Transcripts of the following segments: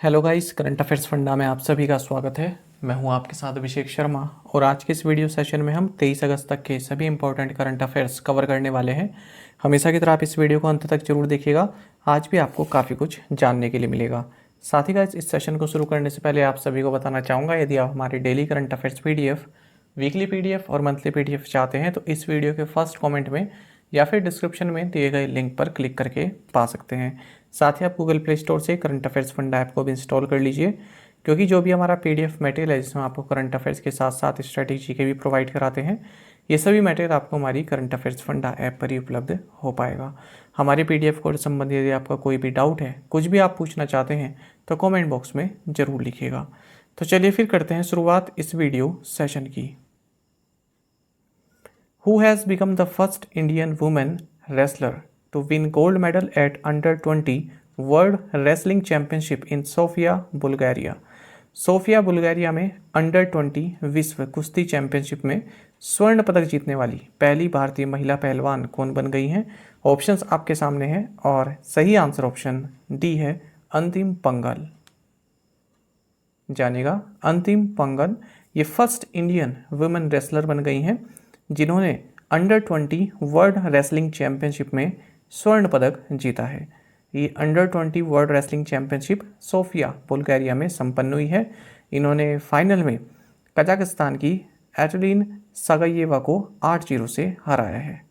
Hello guys, current affairs funda में आप सभी का स्वागत है। मैं हूं आपके साथ अभिषेक शर्मा और आज के इस वीडियो सेशन में हम 23 अगस्त तक के सभी इंपॉर्टेंट करंट अफेयर्स कवर करने वाले हैं। हमेशा की तरह आप इस वीडियो को अंत तक जरूर देखिएगा। आज भी आपको काफ़ी कुछ जानने के लिए मिलेगा। साथ ही गाइस, इस सेशन को शुरू करने से पहले आप सभी को बताना चाहूँगा, यदि आप हमारे daily current affairs PDF, weekly PDF और मंथली PDF चाहते हैं तो इस वीडियो के फर्स्ट कमेंट में या फिर डिस्क्रिप्शन में दिए गए लिंक पर क्लिक करके पा सकते हैं। साथ ही आप गूगल प्ले स्टोर से करंट अफेयर्स फंडा ऐप को भी इंस्टॉल कर लीजिए, क्योंकि जो भी हमारा PDF मटेरियल है जिसमें आपको करंट अफेयर्स के साथ साथ स्ट्रैटेजी के भी प्रोवाइड कराते हैं, ये सभी मटेरियल आपको हमारी करंट अफेयर्स फंडा ऐप पर ही उपलब्ध हो पाएगा। हमारे PDF कोड संबंधित यदि आपका कोई भी डाउट है, कुछ भी आप पूछना चाहते हैं तो कमेंट बॉक्स में ज़रूर लिखिएगा। तो चलिए फिर करते हैं शुरुआत इस वीडियो सेशन की। Who has become the first Indian woman wrestler to win gold medal at Under 20 World Wrestling Championship in Sofia, Bulgaria? Sofia Bulgaria में अंडर 20 विश्व कुश्ती चैंपियनशिप में स्वर्ण पदक जीतने वाली पहली भारतीय महिला पहलवान कौन बन गई हैं? ऑप्शंस आपके सामने हैं और सही आंसर ऑप्शन डी है, अंतिम पंगल। जानेगा, अंतिम पंगल ये फर्स्ट इंडियन वुमेन रेसलर बन गई हैं जिन्होंने अंडर 20 वर्ल्ड रेसलिंग चैंपियनशिप में स्वर्ण पदक जीता है। ये under 20 world wrestling championship Sofia Bulgaria में संपन्न हुई है। इन्होंने फाइनल में कजाकिस्तान की एटलिन सगाइएवा को 8-0 से हराया है।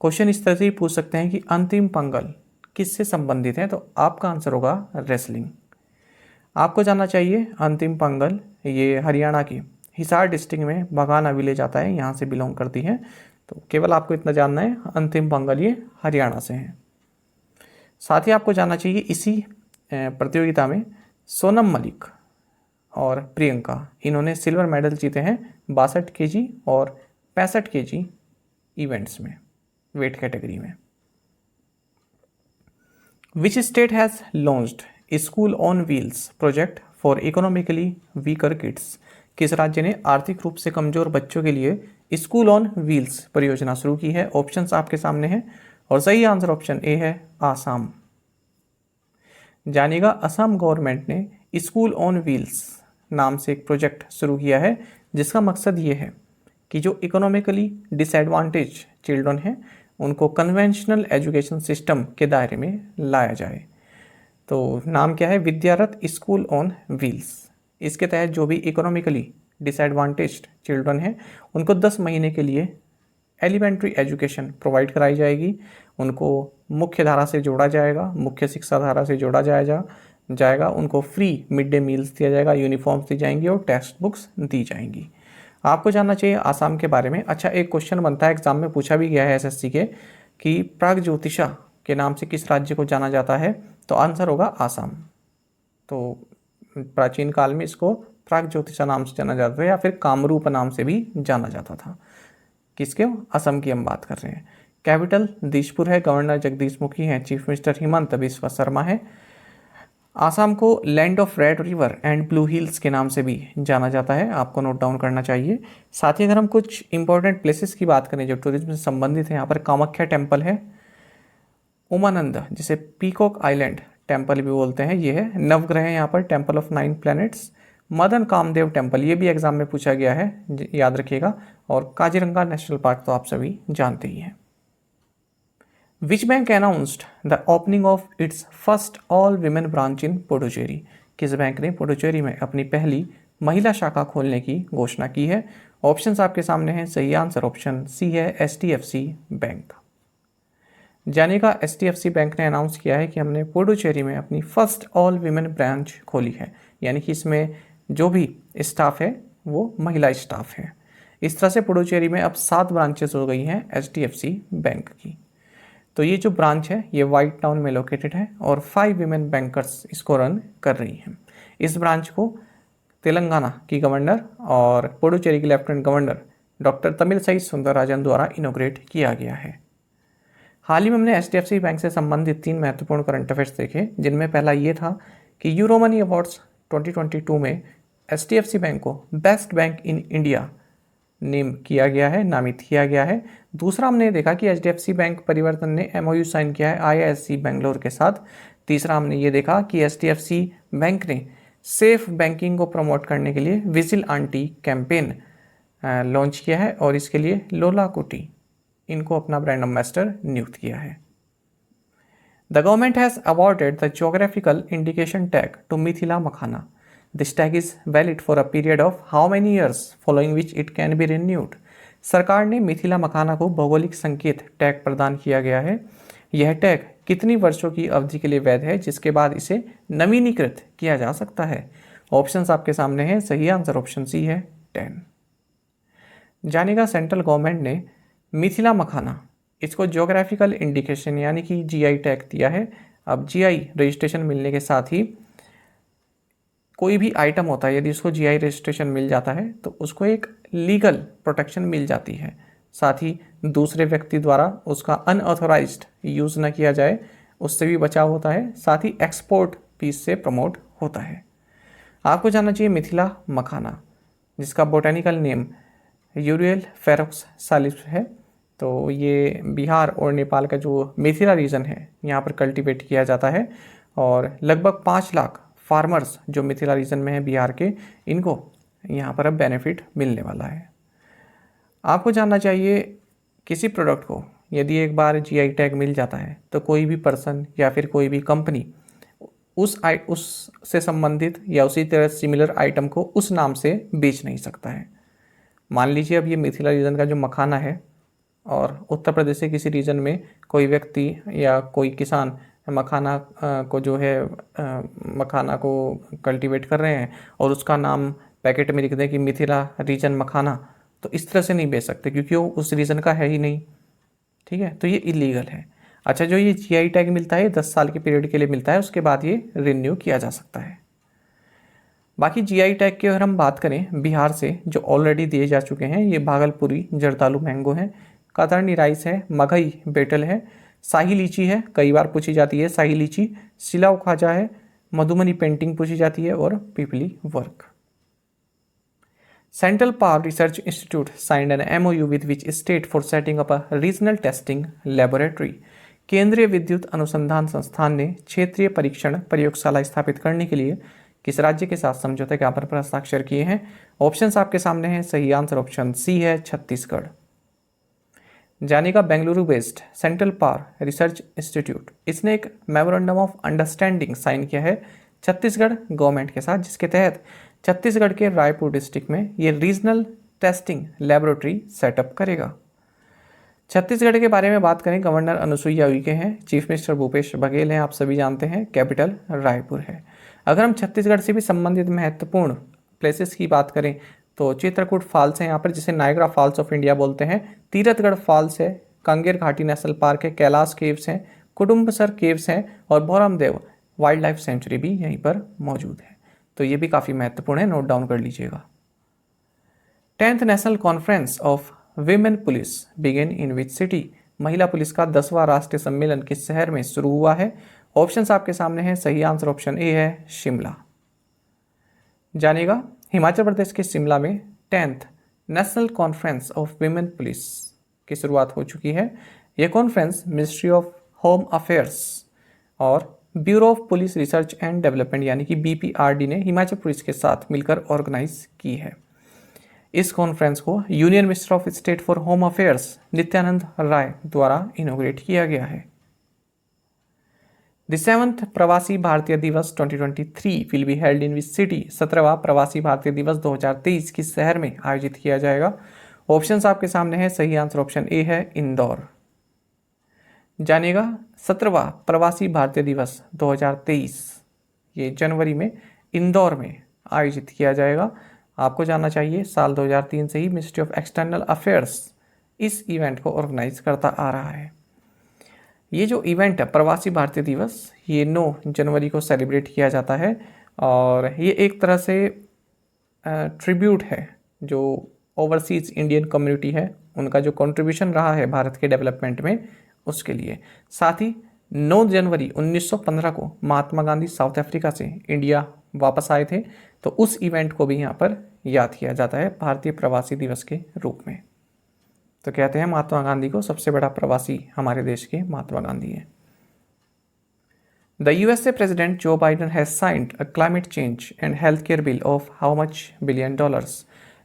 क्वेश्चन इस तरह से पूछ सकते हैं कि अंतिम पंगल किससे संबंधित है, तो आपका आंसर होगा रेसलिंग। आपको जानना चाहिए अंतिम पंगल ये हरियाणा की हिसार डिस्ट्रिक्ट में बगाना विलेज आता है, यहाँ से बिलोंग करती है। तो केवल आपको इतना जानना है, अंतिम पंगल ये हरियाणा से हैं। साथ ही आपको जानना चाहिए इसी प्रतियोगिता में सोनम मलिक और प्रियंका इन्होंने सिल्वर मेडल जीते हैं 62 kg और 65 kg इवेंट्स में, वेट कैटेगरी में। Which state has launched school on wheels project for economically weaker kids? किस राज्य ने आर्थिक रूप से कमजोर बच्चों के लिए स्कूल ऑन व्हील्स परियोजना शुरू की है? ऑप्शंस आपके सामने हैं और सही आंसर ऑप्शन ए है, आसाम। जानिएगा, असम गवर्नमेंट ने स्कूल ऑन व्हील्स नाम से एक प्रोजेक्ट शुरू किया है जिसका मकसद ये है कि जो इकोनॉमिकली डिसएडवांटेज चिल्ड्रन हैं उनको कन्वेंशनल एजुकेशन सिस्टम के दायरे में लाया जाए। तो नाम क्या है, विद्यारत स्कूल ऑन व्हील्स। इसके तहत जो भी इकोनॉमिकली डिसएडवांटेज्ड चिल्ड्रन हैं उनको 10 महीने के लिए एलिमेंट्री एजुकेशन प्रोवाइड कराई जाएगी। उनको मुख्य धारा से जोड़ा जाएगा, मुख्य शिक्षा धारा से जोड़ा जाएगा। उनको फ्री मिड डे मील्स दिया जाएगा, यूनिफॉर्म्स दी जाएंगी और टेक्स्ट बुक्स दी जाएंगी। आपको जानना चाहिए आसाम के बारे में। अच्छा, एक क्वेश्चन बनता है, एग्जाम में पूछा भी गया है SSC के, कि प्रागज्योतिषा के नाम से किस राज्य को जाना जाता है? तो आंसर होगा आसाम। तो प्राचीन काल में इसको प्रागज्योतिषा नाम से जाना जाता था या फिर कामरूप नाम से भी जाना जाता था। किसके? असम की हम बात कर रहे हैं। कैपिटल दिसपुर है, गवर्नर जगदीश मुखी हैं, चीफ मिनिस्टर हिमंत बिस्वा शर्मा है। आसाम को land of red river and blue hills के नाम से भी जाना जाता है, आपको नोट डाउन करना चाहिए। साथ ही अगर हम कुछ इंपॉर्टेंट प्लेसेस की बात करें जो टूरिज्म से संबंधित है, यहाँ पर कामाख्या टेम्पल है, उमानंद जिसे पीकॉक आइलैंड टेम्पल भी बोलते हैं ये है, नवग्रह है यहाँ पर, temple of 9 planets, Madan Kamdev temple ये भी एग्जाम में पूछा गया है, याद रखिएगा, और काजीरंगा नेशनल पार्क तो आप सभी जानते ही हैं। Which bank announced the opening of its first all women branch इन पुडुचेरी? किस बैंक ने पुडुचेरी में अपनी पहली महिला शाखा खोलने की घोषणा की है? ऑप्शंस आपके सामने हैं, सही आंसर ऑप्शन सी है, HDFC बैंक। जानिएगा, HDFC बैंक ने अनाउंस किया है कि हमने पुडुचेरी में अपनी फर्स्ट ऑल विमेन ब्रांच खोली है, यानी कि इसमें जो भी स्टाफ है वो महिला स्टाफ है। इस तरह से पुडुचेरी में अब 7 ब्रांचेस हो गई हैं HDFC बैंक की। तो ये जो ब्रांच है ये वाइट टाउन में लोकेटेड है और 5 विमेन बैंकर्स इसको रन कर रही हैं। इस ब्रांच को तेलंगाना की गवर्नर और पुडुचेरी की lieutenant governor doctor Tamilisai Soundararajan द्वारा इनोग्रेट किया गया है। हाल ही में हमने HDFC बैंक से संबंधित 3 महत्वपूर्ण करंट अफेयर्स देखे, जिनमें पहला ये था कि यूरोमनी अवार्ड्स 2022 में HDFC बैंक को best bank in India name किया गया है, नामित किया गया है। दूसरा हमने देखा कि HDFC बैंक परिवर्तन ने MOU साइन किया है IISc बेंगलोर के साथ। तीसरा हमने ये देखा कि HDFC बैंक ने सेफ बैंकिंग को प्रमोट करने के लिए विजिल आंटी कैंपेन लॉन्च किया है और इसके लिए लोला कोटी इनको अपना ब्रांड एम्बेसडर नियुक्त किया है। The government has awarded the geographical indication tag to Mithila Makhana. This tag is valid for a period of how many years, following which it can be renewed. सरकार ने मिथिला मखाना को भौगोलिक संकेत टैग प्रदान किया गया है। यह टैग कितनी वर्षों की अवधि के लिए वैध है, जिसके बाद इसे नवीनीकृत किया जा सकता है। ऑप्शंस आपके सामने हैं। सही आंसर ऑप्शन सी है 10। जानेगा सेंट्रल गवर्नमेंट ने मिथिला मखाना इसको ज्योग्राफिकल इंडिकेशन यानी कि जीआई टैग दिया है। अब जीआई रजिस्ट्रेशन मिलने के साथ ही कोई भी आइटम होता है, यदि उसको जीआई रजिस्ट्रेशन मिल जाता है तो उसको एक लीगल प्रोटेक्शन मिल जाती है। साथ ही दूसरे व्यक्ति द्वारा उसका अनऑथोराइज्ड यूज़ न किया जाए, उससे भी बचाव होता है। साथ ही एक्सपोर्ट भी इससे प्रमोट होता है। आपको जानना चाहिए मिथिला मखाना, जिसका बोटेनिकल नेम यूरियल फेरोक्स सालिस है, तो ये बिहार और नेपाल का जो मिथिला रीजन है यहाँ पर कल्टीवेट किया जाता है और लगभग 5 लाख फार्मर्स जो मिथिला रीजन में है बिहार के, इनको यहाँ पर अब बेनिफिट मिलने वाला है। आपको जानना चाहिए किसी प्रोडक्ट को यदि एक बार जीआई टैग मिल जाता है तो कोई भी पर्सन या फिर कोई भी कंपनी उससे संबंधित या उसी तरह सिमिलर आइटम को उस नाम से बेच नहीं सकता है। मान लीजिए अब ये मिथिला रीजन का जो मखाना है और उत्तर प्रदेश के किसी रीजन में कोई व्यक्ति या कोई किसान मखाना को जो है मखाना को कल्टीवेट कर रहे हैं और उसका नाम पैकेट में लिख दें कि मिथिला रीजन मखाना, तो इस तरह से नहीं बेच सकते क्योंकि वो उस रीजन का है ही नहीं। ठीक है, तो ये इलीगल है। अच्छा, जो ये जीआई टैग मिलता है 10 साल के पीरियड के लिए मिलता है, उसके बाद ये रिन्यू किया जा सकता है। बाकी जीआई टैग की अगर हम बात करें बिहार से जो ऑलरेडी दिए जा चुके हैं, ये भागलपुरी जर्दालू मैंगो है, कतरनी राइस है, मगई बेटल है, शाही लीची है, कई बार पूछी जाती है शाही लीची, सिलाव खाजा है, मधुबनी पेंटिंग पूछी जाती है और Pipli work. Central power research institute signed an MOU with which state for setting up a regional testing laboratory. केंद्रीय विद्युत अनुसंधान संस्थान ने क्षेत्रीय परीक्षण प्रयोगशाला स्थापित करने के लिए किस राज्य के साथ समझौते ज्ञापन पर हस्ताक्षर किए हैं? ऑप्शंस आपके सामने हैं। सही आंसर ऑप्शन सी है छत्तीसगढ़। जानेगा Bengaluru based central power research institute, इसने एक मेमोरेंडम ऑफ अंडरस्टैंडिंग साइन किया है छत्तीसगढ़ गवर्नमेंट के साथ, जिसके तहत छत्तीसगढ़ के रायपुर डिस्ट्रिक्ट में ये रीजनल टेस्टिंग लेबोरेटरी सेटअप करेगा। छत्तीसगढ़ के बारे में बात करें, गवर्नर अनुसुईया उइके हैं, चीफ मिनिस्टर भूपेश बघेल हैं, आप सभी जानते हैं, कैपिटल रायपुर है। अगर हम छत्तीसगढ़ से भी संबंधित महत्वपूर्ण प्लेसेस की बात करें तो चित्रकूट फॉल्स है यहाँ पर, जिसे नायग्रा फॉल्स ऑफ इंडिया बोलते हैं, तीरथगढ़ फॉल्स है, कांगेर घाटी नेशनल पार्क है, कैलाश केव्स हैं, कुटुम्बसर केव्स हैं और भौरमदेव वाइल्ड लाइफ सेंचुरी भी यहीं पर मौजूद है। तो ये भी काफ़ी महत्वपूर्ण है, नोट डाउन कर लीजिएगा। 10th national conference of women police began in which city. महिला पुलिस का 10वां राष्ट्रीय सम्मेलन किस शहर में शुरू हुआ है? ऑप्शंस आपके सामने हैं। सही आंसर ऑप्शन ए है शिमला। जानिएगा हिमाचल प्रदेश के शिमला में 10th national conference of women police की शुरुआत हो चुकी है। यह conference ministry of home affairs और bureau of police research and development यानी कि बीपीआरडी ने हिमाचल पुलिस के साथ मिलकर ऑर्गेनाइज की है। इस कॉन्फ्रेंस को union minister of state for home affairs Nityanand Rai द्वारा इनॉग्रेट किया गया है। द 7th प्रवासी Bharatiya Divas 2023 will be held in which city. 17वां प्रवासी भारतीय दिवस 2023 किस शहर में आयोजित किया जाएगा? ऑप्शंस आपके सामने हैं। सही आंसर ऑप्शन ए है इंदौर। जानिएगा 17वां प्रवासी भारतीय दिवस 2023 ये जनवरी में इंदौर में आयोजित किया जाएगा। आपको जानना चाहिए साल 2003 से ही मिनिस्ट्री ऑफ एक्सटर्नल अफेयर्स इस इवेंट को ऑर्गेनाइज करता आ रहा है। ये जो इवेंट है प्रवासी भारतीय दिवस, ये 9 जनवरी को सेलिब्रेट किया जाता है और ये एक तरह से ट्रिब्यूट है जो ओवरसीज इंडियन कम्युनिटी है, उनका जो कंट्रीब्यूशन रहा है भारत के डेवलपमेंट में, उसके लिए। साथ ही 9 जनवरी 1915 को महात्मा गांधी साउथ अफ्रीका से इंडिया वापस आए थे, तो उस इवेंट को भी यहाँ पर याद किया जाता है भारतीय प्रवासी दिवस के रूप में। तो कहते हैं महात्मा गांधी को सबसे बड़ा प्रवासी हमारे देश के महात्मा गांधी हैं। The USA President Joe Biden has signed a climate change and healthcare bill of how much billion dollars?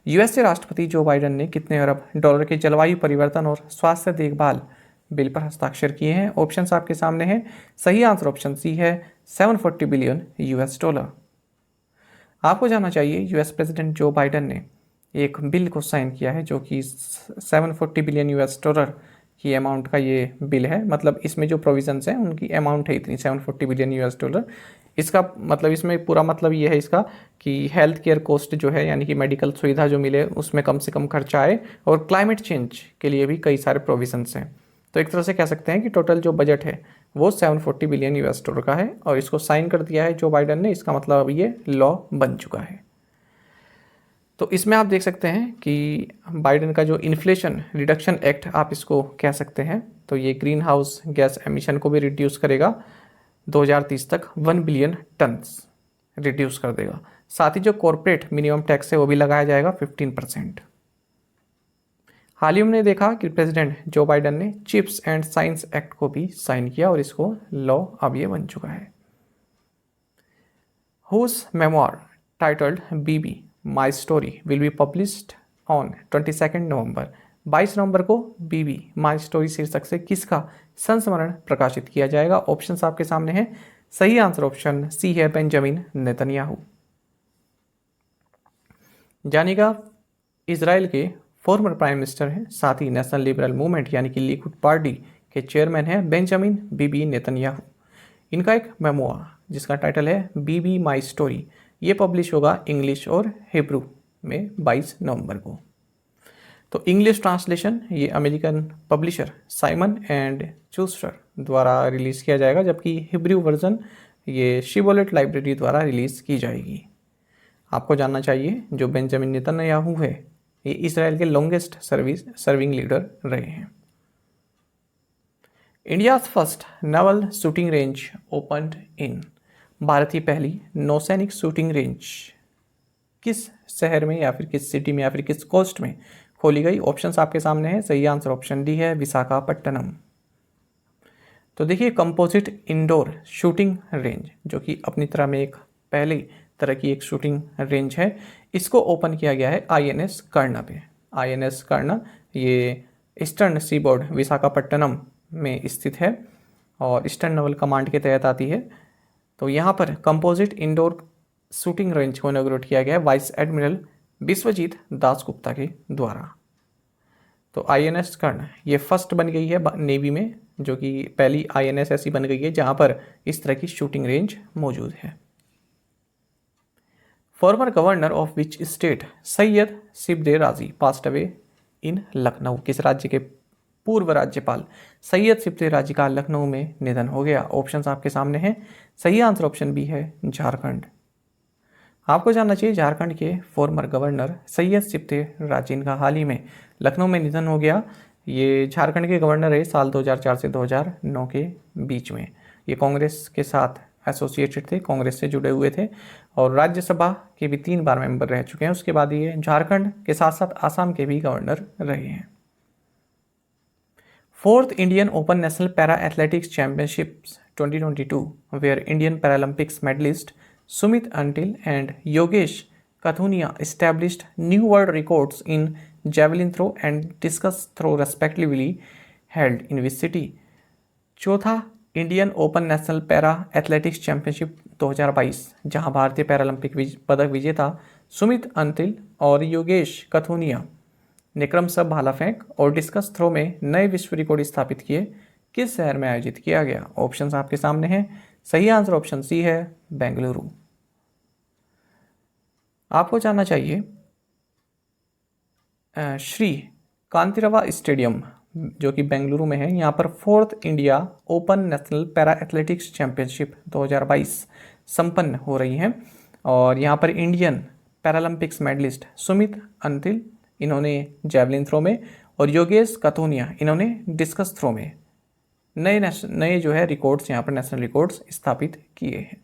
USA राष्ट्रपति जो बाइडेन ने कितने अरब डॉलर के जलवायु परिवर्तन और स्वास्थ्य देखभाल बिल पर हस्ताक्षर किए हैं? ऑप्शंस आपके सामने हैं। सही आंसर ऑप्शन सी है 740 बिलियन यूएस डॉलर। आपको जानना चाहिए यूएस प्रेसिडेंट जो बाइडेन ने एक बिल को साइन किया है जो कि 740 बिलियन यूएस डॉलर की अमाउंट का ये बिल है। मतलब इसमें जो प्रोविजंस हैं उनकी अमाउंट है इतनी 740 बिलियन यूएस डॉलर। इसका मतलब इसमें पूरा मतलब ये है इसका कि हेल्थ केयर कॉस्ट जो है यानी कि मेडिकल सुविधा जो मिले उसमें कम से कम खर्चा आए और क्लाइमेट चेंज के लिए भी कई सारे प्रोविजंस हैं। तो एक तरह से कह सकते हैं कि टोटल जो बजट है वो 740 बिलियन यूएस डॉलर का है और इसको साइन कर दिया है जो बाइडेन ने। इसका मतलब अब ये लॉ बन चुका है। तो इसमें आप देख सकते हैं कि बाइडेन का जो इन्फ्लेशन रिडक्शन एक्ट आप इसको कह सकते हैं, तो ये ग्रीन हाउस गैस एमिशन को भी रिड्यूस करेगा 2030 तक 1 बिलियन टन्स रिड्यूस कर देगा। साथ ही जो कॉरपोरेट मिनिमम टैक्स है वो भी लगाया जाएगा 15%। हाल ही हमने देखा कि प्रेसिडेंट जो बाइडेन ने चिप्स एंड साइंस एक्ट को भी साइन किया और इसको लॉ अब ये बन चुका है। Whose memoir titled Bibi my story will be published on 22 November. 22 नवंबर को बीबी माई स्टोरी शीर्षक से किसका संस्मरण प्रकाशित किया जाएगा? ऑप्शंस आपके सामने हैं। सही आंसर ऑप्शन सी है बेंजामिन नेतन्याहू। जानिएगा इजराइल के फॉर्मर प्राइम मिनिस्टर हैं, साथ ही नेशनल लिबरल मूवमेंट यानी कि लिकुड पार्टी के चेयरमैन हैं बेंजामिन बीबी नेतन्याहू। इनका एक मेमोआ जिसका टाइटल है बीबी माई स्टोरी, ये पब्लिश होगा इंग्लिश और हिब्रू में 22 नवंबर को। तो इंग्लिश ट्रांसलेशन ये अमेरिकन पब्लिशर साइमन एंड चूस्टर द्वारा रिलीज़ किया जाएगा, जबकि हिब्रू वर्जन ये शिबोलेट लाइब्रेरी द्वारा रिलीज़ की जाएगी। आपको जानना चाहिए जो बेंजामिन नेतन्याहू है ये इसराइल के लॉन्गेस्ट सर्विंग लीडर रहे हैं। India first naval shooting range opened इन। भारत की पहली नौसैनिक शूटिंग रेंज किस शहर में या फिर किस सिटी में या फिर किस कोस्ट में खोली गई? ऑप्शंस आपके सामने हैं। सही आंसर ऑप्शन डी है विशाखापट्टनम। तो देखिए कंपोजिट इंडोर शूटिंग रेंज जो कि अपनी तरह में एक पहली तरह की एक शूटिंग रेंज है, इसको ओपन किया गया है आईएनएस कर्णा पे। आईएनएस कर्णा ये ईस्टर्न सीबोर्ड विशाखापट्टनम में स्थित है और ईस्टर्न नेवल कमांड के तहत आती है। तो यहाँ पर कंपोजिट इंडोर शूटिंग रेंज को इनॉग्रेट किया गया है वाइस एडमिरल विश्वजीत दासगुप्ता के द्वारा। तो आईएनएस कर्ण ये फर्स्ट बन गई है नेवी में, जो कि पहली आईएनएस ऐसी बन गई है जहाँ पर इस तरह की शूटिंग रेंज मौजूद है। Former governor of which state Syed Sibtey Razi passed away in Lucknow. किस राज्य के पूर्व राज्यपाल सैयद शिबदे राजी का लखनऊ में निधन हो गया? ऑप्शंस आपके सामने हैं। सही आंसर ऑप्शन बी है झारखंड। आपको जानना चाहिए झारखंड के फॉर्मर गवर्नर सैयद शिबदे राजी का हाल ही में लखनऊ में निधन हो गया। ये झारखंड के गवर्नर है साल 2004 से 2009 के बीच में। ये कांग्रेस के साथ एसोसिएटेड थे, कांग्रेस से जुड़े हुए थे और राज्यसभा के भी 3 बार मेंबर रह चुके हैं। उसके बाद ये झारखंड के साथ साथ आसाम के भी गवर्नर रहे हैं। 4th Indian open national para athletics championships 2022 where Indian Paralympics medallist Sumit Antil and Yogesh Kathuniya established new world records in javelin throw and discus throw respectively held in which city? चौथा Indian open national para athletics championship 2022 जहां भारतीय Paralympic पदक विजेता सुमित अंतिल और योगेश कथुनिया ने क्रमशः भाला फेंक और डिस्कस थ्रो में नए विश्व रिकॉर्ड स्थापित किए, किस शहर में आयोजित किया गया? ऑप्शंस आपके सामने हैं। सही आंसर ऑप्शन सी है बेंगलुरु। आपको जानना चाहिए श्री कांतिरवा स्टेडियम जो कि बेंगलुरु में है, यहाँ पर 4th India open national para athletics championship 2022 संपन्न हो रही है और यहाँ पर Indian Paralympics medallist Sumit Antil इन्होंने जैवलिन थ्रो में और योगेश कथुनिया इन्होंने डिस्कस थ्रो में नए जो है रिकॉर्ड्स यहाँ पर नेशनल रिकॉर्ड्स स्थापित किए हैं।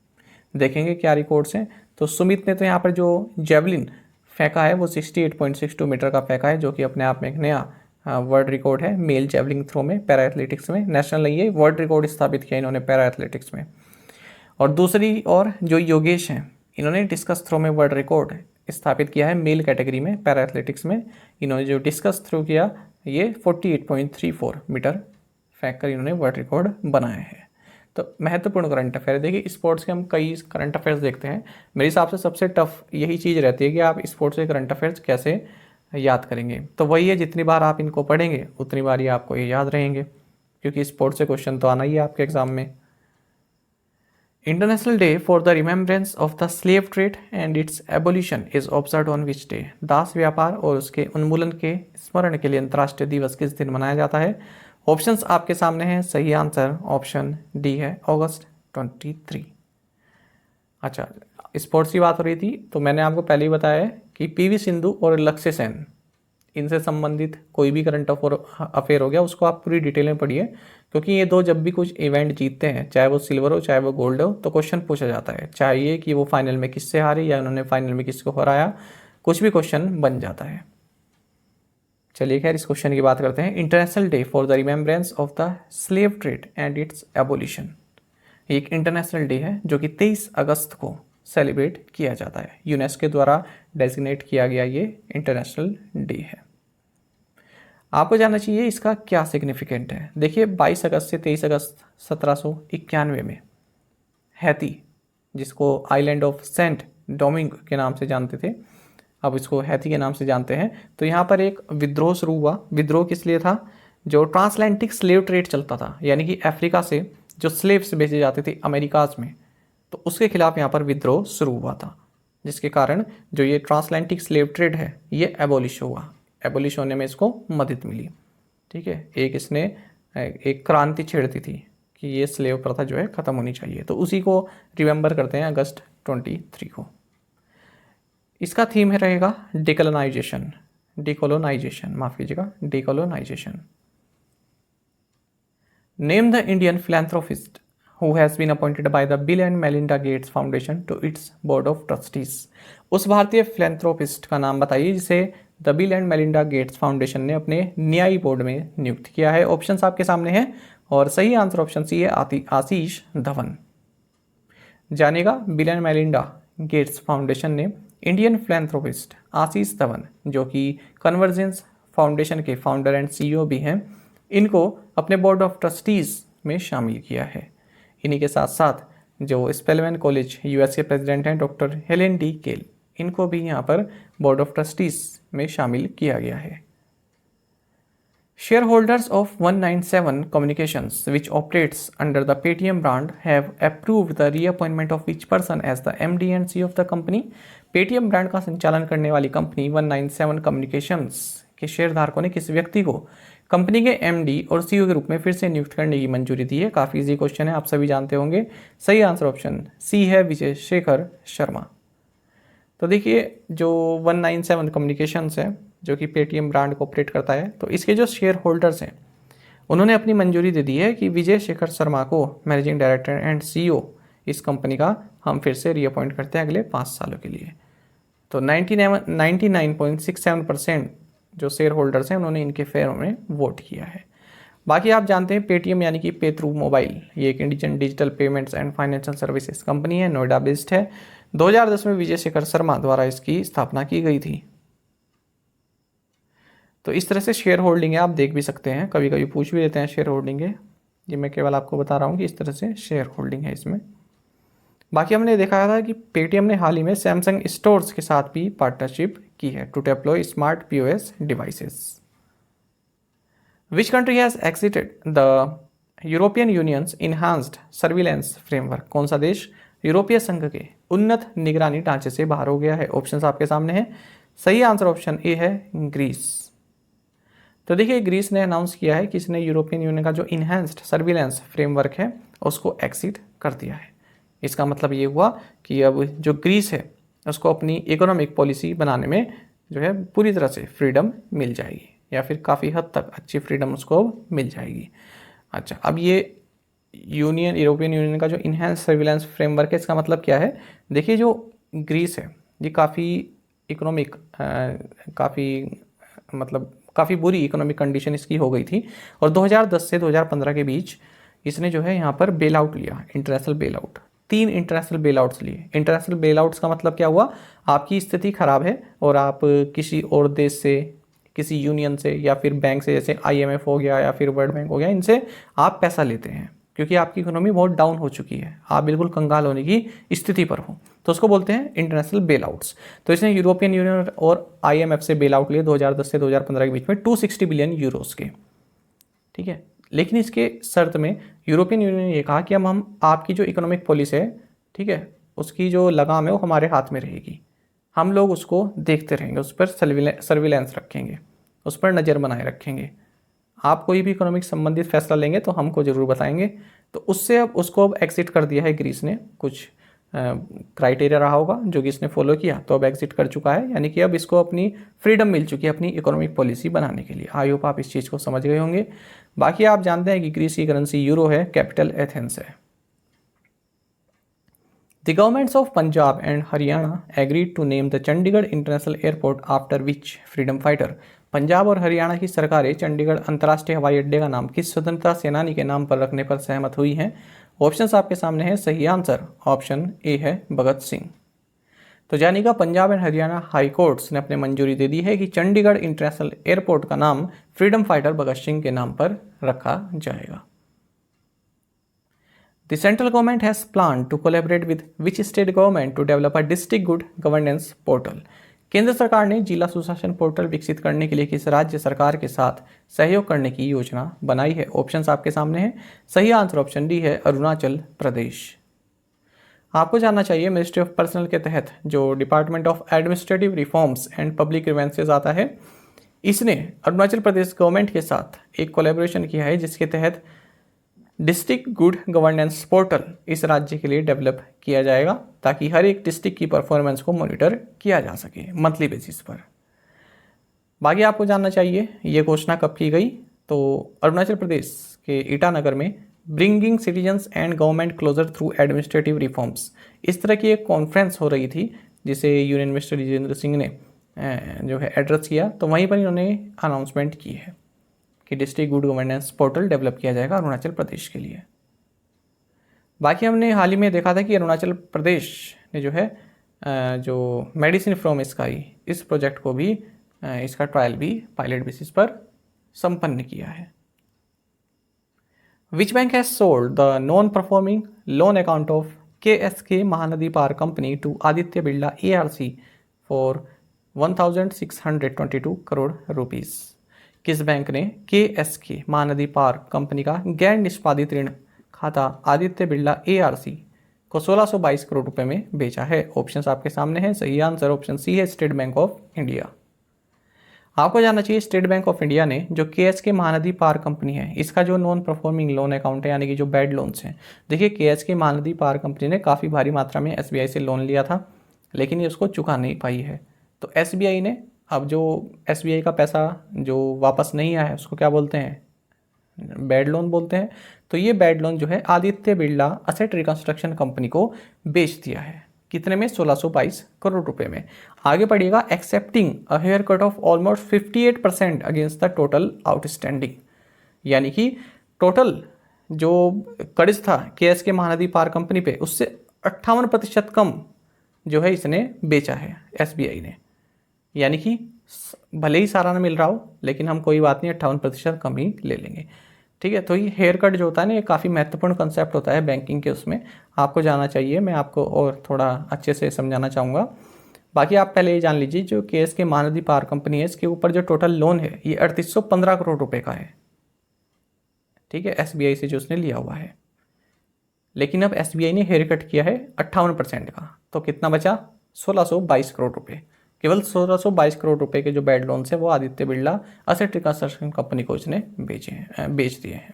देखेंगे क्या रिकॉर्ड्स हैं। तो सुमित ने तो यहाँ पर जो जैवलिन फेंका है वो 68.62 मीटर का फेंका है, जो कि अपने आप में एक नया वर्ल्ड रिकॉर्ड है मेल जैवलिन थ्रो में पैरा एथलेटिक्स में। नेशनल नहीं है, वर्ल्ड रिकॉर्ड स्थापित किया इन्होंने पैरा एथलेटिक्स में। और दूसरी और जो योगेश हैं, इन्होंने डिस्कस थ्रो में वर्ल्ड रिकॉर्ड स्थापित किया है मेल कैटेगरी में पैरा एथलेटिक्स में। इन्होंने जो डिस्कस थ्रो किया ये 48.34 मीटर फेंक कर इन्होंने वर्ल्ड रिकॉर्ड बनाया है। तो महत्वपूर्ण करंट अफेयर, देखिए स्पोर्ट्स के हम कई करंट अफेयर्स देखते हैं, मेरे हिसाब से सबसे टफ यही चीज़ रहती है कि आप स्पोर्ट्स के करंट अफेयर्स कैसे याद करेंगे। तो वही है, जितनी बार आप इनको पढ़ेंगे उतनी बार ही आपको ये याद रहेंगे, क्योंकि स्पोर्ट्स से क्वेश्चन तो आना ही है आपके एग्जाम में। International day for the remembrance of the slave trade and its abolition is observed on which day? दास व्यापार और उसके उन्मूलन के स्मरण के लिए अंतर्राष्ट्रीय दिवस किस दिन मनाया जाता है? ऑप्शंस आपके सामने हैं, सही आंसर ऑप्शन डी है, अगस्त 23। अच्छा, स्पोर्ट्स की बात हो रही थी तो मैंने आपको पहले ही बताया है कि पीवी सिंधु और लक्ष्य सेन, इनसे संबंधित कोई भी करंट अफेयर हो गया उसको आप पूरी डिटेल में पढ़िए, क्योंकि ये दो जब भी कुछ इवेंट जीतते हैं, चाहे वो सिल्वर हो चाहे वो गोल्ड हो, तो क्वेश्चन पूछा जाता है, चाहे ये कि वो फाइनल में किससे हारे या उन्होंने फाइनल में किसको हराया, कुछ भी क्वेश्चन बन जाता है। चलिए खैर इस क्वेश्चन की बात करते हैं। International day for the remembrance of the slave trade and its abolition, एक इंटरनेशनल डे है जो कि 23 अगस्त को सेलिब्रेट किया जाता है, यूनेस्को द्वारा डेजिग्नेट किया गया ये इंटरनेशनल डे है। आपको जानना चाहिए इसका क्या सिग्निफिकेंट है। देखिए 22 अगस्त से 23 अगस्त 1791 में हैती, जिसको आइलैंड ऑफ सेंट डोमिंग के नाम से जानते थे, अब इसको हैती के नाम से जानते हैं, तो यहाँ पर एक विद्रोह शुरू हुआ। विद्रोह किस लिए था? जो ट्रांसलैंटिक स्लेव ट्रेड चलता था, यानी कि अफ्रीका से जो स्लेव्स बेचे जाते थे अमेरिकाज में, तो उसके खिलाफ यहाँ पर विद्रोह शुरू हुआ था, जिसके कारण जो ये ट्रांसलैंटिक स्लेव ट्रेड है ये एबोलिश हुआ। एबोलिश होने में इसको मदद मिली, ठीक है। इसने एक क्रांति छेड़ दी थी कि ये स्लेव प्रथा जो है ख़त्म होनी चाहिए, तो उसी को रिमेंबर करते हैं अगस्त 23 को। इसका थीम है रहेगा डिकोलोनाइजेशन, माफ़ कीजिएगा, decolonisation. Name the Indian philanthropist who has been appointed by the Bill and Melinda Gates Foundation to its board of trustees। उस भारतीय philanthropist का नाम बताइए जिसे the bill and Melinda Gates foundation ने अपने न्यायी बोर्ड में नियुक्त किया है। ऑप्शंस आपके सामने हैं और सही आंसर ऑप्शन सी है, आशीष धवन। जानेगा bill and Melinda Gates foundation ने इंडियन philanthropist आशीष धवन, जो कि कन्वर्जेंस फाउंडेशन के फाउंडर एंड सीईओ भी हैं, इनको अपने बोर्ड ऑफ ट्रस्टीज़ में शामिल किया है। इन्हीं के साथ साथ जो स्पेलमैन कॉलेज यूएस के प्रेसिडेंट हैं डॉक्टर हेलेन डी केल, इनको भी यहाँ पर बोर्ड ऑफ ट्रस्टीज़ में शामिल किया गया है। Shareholders of 197 communications which operates under the Paytm brand have approved the reappointment of which person as the MD and C of the company. Paytm brand का संचालन करने वाली कंपनी 197 कम्युनिकेशंस के शेयरधारकों ने किस व्यक्ति को कंपनी के एमडी और सीईओ के रूप में फिर से नियुक्त करने की मंजूरी दी है? काफ़ी इजी क्वेश्चन है, आप सभी जानते होंगे। सही आंसर ऑप्शन सी है, विजय शेखर शर्मा। तो देखिए जो 197 कम्युनिकेशंस है जो कि पेटीएम ब्रांड को ऑपरेट करता है, तो इसके जो शेयर होल्डर्स हैं उन्होंने अपनी मंजूरी दे दी है कि विजय शेखर शर्मा को मैनेजिंग डायरेक्टर एंड सीईओ इस कंपनी का हम फिर से रीअपॉइंट करते हैं अगले 5 सालों के लिए। तो 99.67% जो शेयर होल्डर्स हैं उन्होंने इनके फेवर में वोट किया है। बाकी आप जानते हैं पेटीएम यानी कि पे थ्रू मोबाइल, ये एक Indian digital payments and financial services company है, नोएडा बेस्ड है। 2010 में विजय शेखर शर्मा द्वारा इसकी स्थापना की गई थी। तो इस तरह से शेयर होल्डिंग है, आप देख भी सकते हैं, कभी कभी पूछ भी देते हैं शेयर होल्डिंग है, ये मैं केवल आपको बता रहा हूँ कि इस तरह से शेयर होल्डिंग है इसमें। बाकी हमने देखा था कि पेटीएम ने हाल ही में सैमसंग स्टोर्स के साथ भी पार्टनरशिप की है to deploy smart POS devices. Which country has exited the European Unions enhanced surveillance framework? कौन सा देश यूरोपीय संघ के उन्नत निगरानी ढांचे से बाहर हो गया है? ऑप्शंस आपके सामने हैं। सही आंसर ऑप्शन ए है, ग्रीस। तो देखिए ग्रीस ने अनाउंस किया है कि इसने यूरोपियन यूनियन का जो इनहांस्ड सर्विलेंस फ्रेमवर्क है उसको एक्सिट कर दिया है। इसका मतलब ये हुआ कि अब जो ग्रीस है उसको अपनी इकोनॉमिक पॉलिसी बनाने में जो है पूरी तरह से फ्रीडम मिल जाएगी, या फिर काफ़ी हद तक अच्छी फ्रीडम उसको मिल जाएगी। अच्छा, अब ये यूरोपियन यूनियन का जो इनहेंस सर्विलेंस फ्रेमवर्क है, इसका मतलब क्या है? देखिए जो ग्रीस है ये काफ़ी बुरी इकोनॉमिक कंडीशन इसकी हो गई थी, और 2010 से 2015 के बीच इसने जो है यहाँ पर बेल आउट लिया, international bail out. 3 international bail outs लिए। इंटरनेशनल बेल आउट्स का मतलब क्या हुआ, आपकी स्थिति खराब है और आप किसी और देश से, किसी यूनियन से या फिर बैंक से, जैसे IMF हो गया या फिर वर्ल्ड बैंक हो गया, इनसे आप पैसा लेते हैं क्योंकि आपकी इकोनॉमी बहुत डाउन हो चुकी है, आप बिल्कुल कंगाल होने की स्थिति पर हो, तो उसको बोलते हैं इंटरनेशनल बेल आउट्स। तो इसने यूरोपियन यूनियन और IMF से बेल आउट लिए 2010 से 2015 के बीच में 260 बिलियन यूरोस के। ठीक है, लेकिन इसके शर्त में यूरोपियन यूनियन ने ये कहा कि हम आपकी जो इकोनॉमिक पॉलिसी है, ठीक है, उसकी जो लगाम है वो हमारे हाथ में रहेगी, हम लोग उसको देखते रहेंगे, उस पर सर्विलेंस रखेंगे, उस पर नज़र बनाए रखेंगे, आप कोई भी इकोनॉमिक संबंधित फैसला लेंगे तो हमको ज़रूर बताएंगे। तो उससे अब उसको अब एग्जिट कर दिया है ग्रीस ने, कुछ क्राइटेरिया रहा होगा जो कि इसने फॉलो किया, तो अब एग्जिट कर चुका है, यानी कि अब इसको अपनी फ्रीडम मिल चुकी है अपनी इकोनॉमिक पॉलिसी बनाने के लिए। आई होप आप इस चीज़ को समझ गए होंगे। बाकी आप जानते हैं कि ग्रीस की करेंसी यूरो है, कैपिटल एथेंस है। The governments of Punjab and Haryana agreed to name the Chandigarh International Airport after which freedom fighter? Punjab और हरियाणा की सरकारें चंडीगढ़ अंतर्राष्ट्रीय हवाई अड्डे का नाम किस स्वतंत्रता सेनानी के नाम पर रखने पर सहमत हुई हैं? ऑप्शंस आपके सामने हैं, सही आंसर ऑप्शन ए है भगत सिंह। तो जानिएगा Punjab and Haryana high courts ने अपने मंजूरी दे दी है कि चंडीगढ़ इंटरनेशनल एयरपोर्ट का नाम फ्रीडम फाइटर भगत सिंह के नाम पर रखा जाएगा। The central government has planned to collaborate with which state government to develop a district good governance portal? केंद्र सरकार ने जिला सुशासन पोर्टल विकसित करने के लिए किस राज्य सरकार के साथ सहयोग करने की योजना बनाई है? ऑप्शंस आपके सामने हैं, सही आंसर ऑप्शन डी है अरुणाचल प्रदेश। आपको जानना चाहिए मिनिस्ट्री ऑफ पर्सनल के तहत जो department of administrative reforms and public grievances आता है, इसने अरुणाचल प्रदेश गवर्नमेंट के साथ एक कोलैबोरेशन किया है जिसके तहत डिस्ट्रिक्ट गुड गवर्नेंस पोर्टल इस राज्य के लिए डेवलप किया जाएगा ताकि हर एक डिस्ट्रिक्ट की परफॉर्मेंस को मॉनिटर किया जा सके मंथली बेसिस पर। बाकी आपको जानना चाहिए ये घोषणा कब की गई, तो अरुणाचल प्रदेश के ईटानगर में bringing citizens and government closer through administrative reforms, इस तरह की एक कॉन्फ्रेंस हो रही थी जिसे यूनियन मिनिस्टर जितेंद्र सिंह ने जो है एड्रेस किया, तो वहीं पर इन्होंने अनाउंसमेंट की है कि district good governance portal develop किया जाएगा अरुणाचल प्रदेश के लिए। बाकी हमने हाल ही में देखा था कि अरुणाचल प्रदेश ने जो है जो मेडिसिन फ्रॉम स्काई इस प्रोजेक्ट को भी इसका ट्रायल भी पायलट बेसिस पर संपन्न किया है। Which bank has sold the non performing loan account of KSK Mahanadi power company to Aditya Birla ARC for 1622 crore rupees? किस बैंक ने KSK महानदी पार कंपनी का गैर निष्पादित ऋण खाता आदित्य बिरला ARC को 1622 करोड़ रुपए में बेचा है? ऑप्शंस आपके सामने हैं, सही आंसर ऑप्शन सी है स्टेट बैंक ऑफ इंडिया। आपको जानना चाहिए स्टेट बैंक ऑफ इंडिया ने जो KSK महानदी पार कंपनी है इसका जो नॉन परफॉर्मिंग लोन अकाउंट है यानी कि जो बैड लोन्स हैं, देखिए KSK महानदी पार कंपनी ने काफ़ी भारी मात्रा में SBI से लोन लिया था लेकिन ये उसको चुका नहीं पाई है, तो SBI ने अब जो SBI का पैसा जो वापस नहीं आया है उसको क्या बोलते हैं, बैड लोन बोलते हैं। तो ये बैड लोन जो है Aditya Birla asset reconstruction company को बेच दिया है, कितने में 1622 करोड़ रुपए में। आगे पढ़िएगा, excepting a haircut of almost 58% against the total outstanding, यानी कि टोटल जो कर्ज था KSK महानदी पार कंपनी पे उससे 58% कम जो है इसने बेचा है SBI ने, यानी कि भले ही सारा ना मिल रहा हो लेकिन हम कोई बात नहीं 58% कम ही ले लेंगे। ठीक है, तो ये हेयर कट जो होता है ना ये काफ़ी महत्वपूर्ण कंसेप्ट होता है बैंकिंग के, उसमें आपको जाना चाहिए, मैं आपको और थोड़ा अच्छे से समझाना चाहूँगा। बाकी आप पहले ये जान लीजिए जो KSK महानदी पावर कंपनी है इसके ऊपर जो टोटल लोन है ये 3815 करोड़ रुपए का है। ठीक है, SBI से जो उसने लिया हुआ है, लेकिन अब SBI ने हेयर कट किया है 58% का, तो कितना बचा 1622 करोड़ रुपए। केवल 1622 करोड़ रुपए के जो बैड लोन्स है वो Aditya Birla asset reconstruction company को उसने बेच दिए हैं।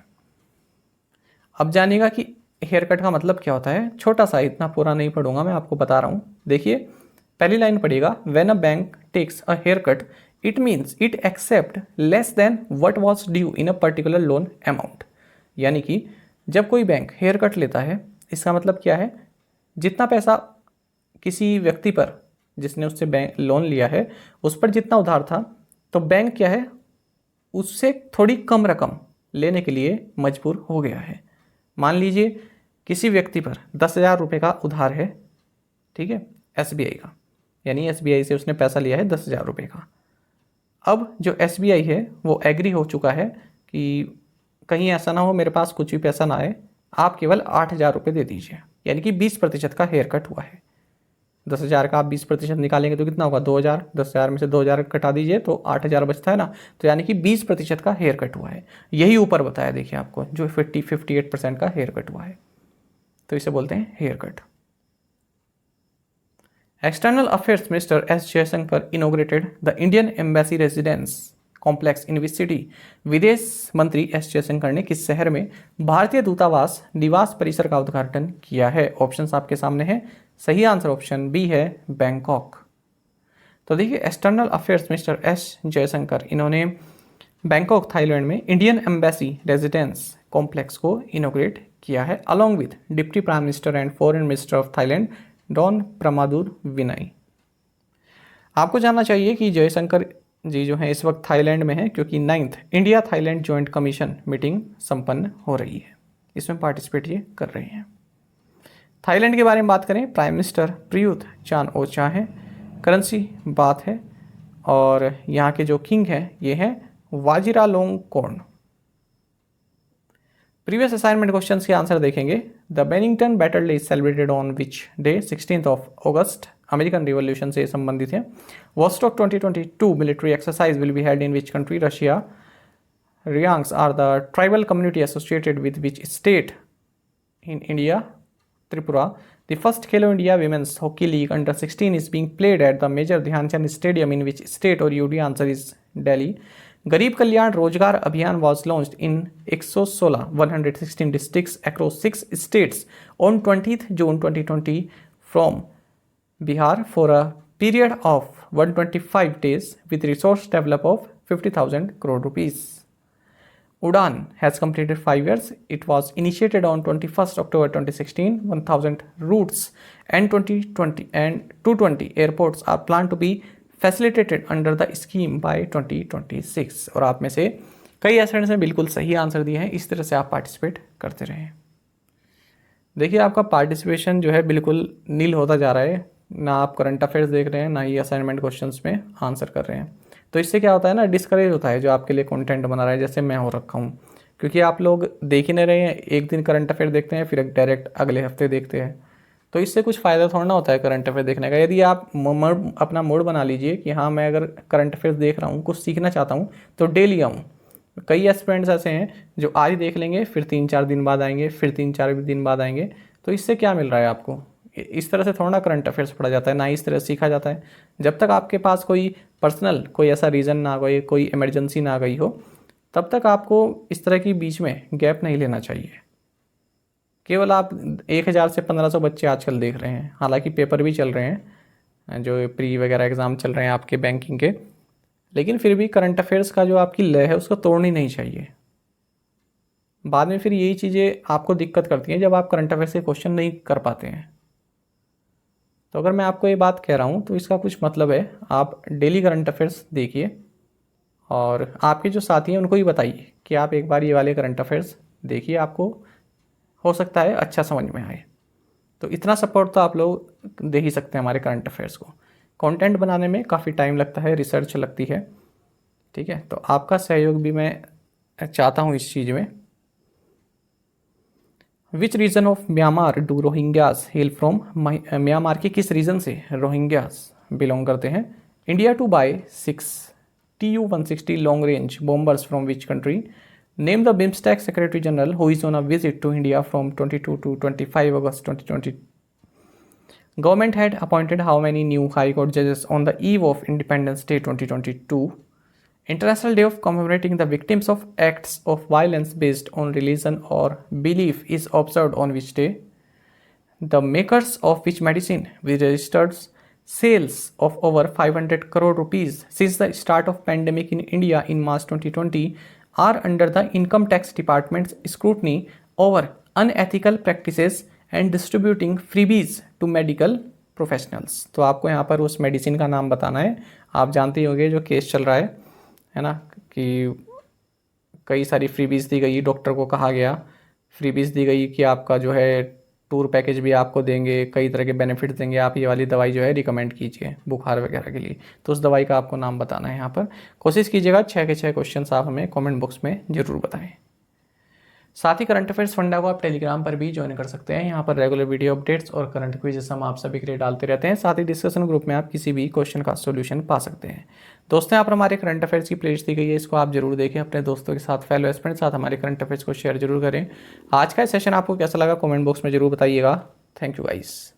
अब जानिएगा कि हेयर कट का मतलब क्या होता है, छोटा सा, इतना पूरा नहीं पढ़ूंगा मैं, आपको बता रहा हूँ। देखिए पहली लाइन पढ़िएगा, when a bank takes a haircut it means it accept less than what was due in a particular loan amount, यानी कि जब कोई बैंक हेयर कट लेता है इसका मतलब क्या है, जितना पैसा किसी व्यक्ति पर जिसने उससे बैंक लोन लिया है उस पर जितना उधार था, तो बैंक क्या है उससे थोड़ी कम रकम लेने के लिए मजबूर हो गया है। मान लीजिए किसी व्यक्ति पर 10,000 रुपये का उधार है, ठीक है, SBI का, यानी SBI से उसने पैसा लिया है 10,000 रुपये का। अब जो SBI है वो एग्री हो चुका है कि कहीं ऐसा ना हो मेरे पास कुछ भी पैसा ना आए, आप केवल 8,000 रुपये दे दीजिए, यानी कि 20% का हेयर कट हुआ है। 10,000 का आप 20% निकालेंगे तो कितना होगा, 2,000। 10,000 में से 2,000 कटा दीजिए तो 8,000 बचता है ना, तो यानी कि 20% का हेयर कट हुआ है। यही ऊपर बताया देखिए आपको, जो 58% का हेयर कट हुआ है, तो इसे बोलते हैं haircut. External affairs minister S Jaishankar inaugurated the Indian embassy residence complex in which city. विदेश मंत्री एस जयशंकर ने किस शहर में भारतीय दूतावास निवास परिसर का उद्घाटन किया है? ऑप्शंस आपके सामने हैं। सही आंसर ऑप्शन बी है, बैंकॉक। तो देखिए, external affairs minister S Jaishankar इन्होंने बैंकॉक थाईलैंड में इंडियन एम्बेसी रेजिडेंस कॉम्प्लेक्स को इनोग्रेट किया है, along with deputy prime minister and foreign minister of Thailand Don Pramudwinai. आपको जानना चाहिए कि जयशंकर जी जो हैं इस वक्त थाईलैंड में हैं, क्योंकि 9th India Thailand joint commission meeting संपन्न हो रही है, इसमें पार्टिसिपेट ये कर रहे हैं। थाईलैंड के बारे में बात करें, prime minister Prayut Chan Ocha है, करेंसी बात है, और यहाँ के जो किंग हैं ये हैं वाजिरालोंगकोर्न। प्रीवियस असाइनमेंट क्वेश्चंस के आंसर देखेंगे। The Bennington battle day is celebrated on which day? 16th of August। American revolution से संबंधित है। Vostok 2022 military exercise will be held in which country? Russia. Reangs are the tribal community associated with which state? In India, Tripura. The first Khelo India women's hockey league under 16 is being played at the Major Dhyanchand Stadium in which state? और UD answer is Delhi. गरीब कल्याण रोजगार अभियान was launched in 116 districts across 6 states on 20th June 2020 from Bihar for a period of 125 days with resource develop of 50,000 crore rupees. Udan has completed 5 years. It was initiated on 21st October 2016. 1,000 routes and 220 airports are planned to be facilitated under the scheme by 2026. और आप में से कई एस्टूडेंट्स ने बिल्कुल सही answer दिए हैं। इस तरह से आप पार्टिसिपेट करते रहें। देखिए, आपका पार्टिसिपेशन जो है बिल्कुल नील होता जा रहा है, ना आप करंट अफेयर्स देख रहे हैं, ना ही असाइनमेंट क्वेश्चंस में आंसर कर रहे हैं। तो इससे क्या होता है ना, डिस्करेज होता है जो आपके लिए कंटेंट बना रहा है, जैसे मैं हो रखा हूँ, क्योंकि आप लोग देख ही नहीं रहे हैं। एक दिन करंट अफेयर देखते हैं, फिर डायरेक्ट अगले हफ्ते देखते हैं, तो इससे कुछ फ़ायदा थोड़ा ना होता है करंट अफेयर देखने का। यदि आप अपना मूड बना लीजिए कि हाँ, मैं अगर करंट अफेयर्स देख रहा हूँ, कुछ सीखना चाहता हूँ, तो डेली आऊँ। कई एस्पिरेंट्स ऐसे हैं जो आज देख लेंगे, फिर 3-4 दिन बाद आएंगे, फिर 3-4 दिन बाद आएंगे। तो इससे क्या मिल रहा है आपको? इस तरह से थोड़ा ना करंट अफेयर्स पढ़ा जाता है, ना इस तरह सीखा जाता है। जब तक आपके पास कोई पर्सनल कोई ऐसा रीज़न ना गई, कोई इमरजेंसी ना गई हो, तब तक आपको इस तरह की बीच में गैप नहीं लेना चाहिए। केवल आप 1,000 से 1,500 बच्चे आजकल देख रहे हैं, हालांकि पेपर भी चल रहे हैं, जो प्री वगैरह एग्ज़ाम चल रहे हैं आपके बैंकिंग के, लेकिन फिर भी करंट अफेयर्स का जो आपकी लय है उसको तोड़नी नहीं चाहिए। बाद में फिर यही चीज़ें आपको दिक्कत करती हैं जब आप करंट अफेयर्स के क्वेश्चन नहीं कर पाते हैं। तो अगर मैं आपको ये बात कह रहा हूँ तो इसका कुछ मतलब है, आप डेली करंट अफेयर्स देखिए और आपके जो साथी हैं उनको ही बताइए कि आप एक बार ये वाले करंट अफेयर्स देखिए, आपको हो सकता है अच्छा समझ में आए। तो इतना सपोर्ट तो आप लोग दे ही सकते हैं हमारे करंट अफेयर्स को। कंटेंट बनाने में काफ़ी टाइम लगता है, रिसर्च लगती है, ठीक है, तो आपका सहयोग भी मैं चाहता हूँ इस चीज़ में। Which region of Myanmar do Rohingyas hail from? Myanmar के किस रीजन से रोहिंग्यास बिलोंग करते हैं? India to buy 6 Tu-160 long range bombers from which country? Name the BIMSTEC secretary general who is on a visit to India from 22 to 25 August 2020. Government had appointed how many new High Court judges on the eve of Independence Day 2022? International Day of commemorating the victims of acts of violence based on religion or belief is observed on which day? The makers of which medicine which registered sales of over 500 crore rupees since the start of pandemic in India in March 2020 are under the income tax department's scrutiny over unethical practices and distributing freebies to medical professionals. तो आपको यहाँ पर उस medicine का नाम बताना है। आप जानते ही होंगे जो केस चल रहा है ना, कि कई सारी फ्रीबीज दी गई, डॉक्टर को कहा गया फ्रीबीज दी गई कि आपका जो है टूर पैकेज भी आपको देंगे, कई तरह के बेनिफिट देंगे, आप ये वाली दवाई जो है रिकमेंड कीजिए बुखार वगैरह के लिए। तो उस दवाई का आपको नाम बताना है यहाँ पर। कोशिश कीजिएगा 6 के 6 क्वेश्चन आप हमें कमेंट बॉक्स में जरूर बताएं। साथ ही करंट अफेयर्स फंडा को आप टेलीग्राम पर भी ज्वाइन कर सकते हैं। यहाँ पर रेगुलर वीडियो अपडेट्स और करंट क्विज़ हम आप सभी के लिए डालते रहते हैं। साथ ही डिस्कशन ग्रुप में आप किसी भी क्वेश्चन का सॉल्यूशन पा सकते हैं। दोस्तों, यहाँ पर हमारे करंट अफेयर्स की प्लेलिस्ट दी गई है, इसको आप जरूर देखें, अपने दोस्तों के साथ, फेलो एस्पिरेंट्स के साथ हमारे करंट अफेयर्स को शेयर जरूर करें। आज का सेशन आपको कैसा लगा कमेंट बॉक्स में जरूर बताइएगा। Thank you guys.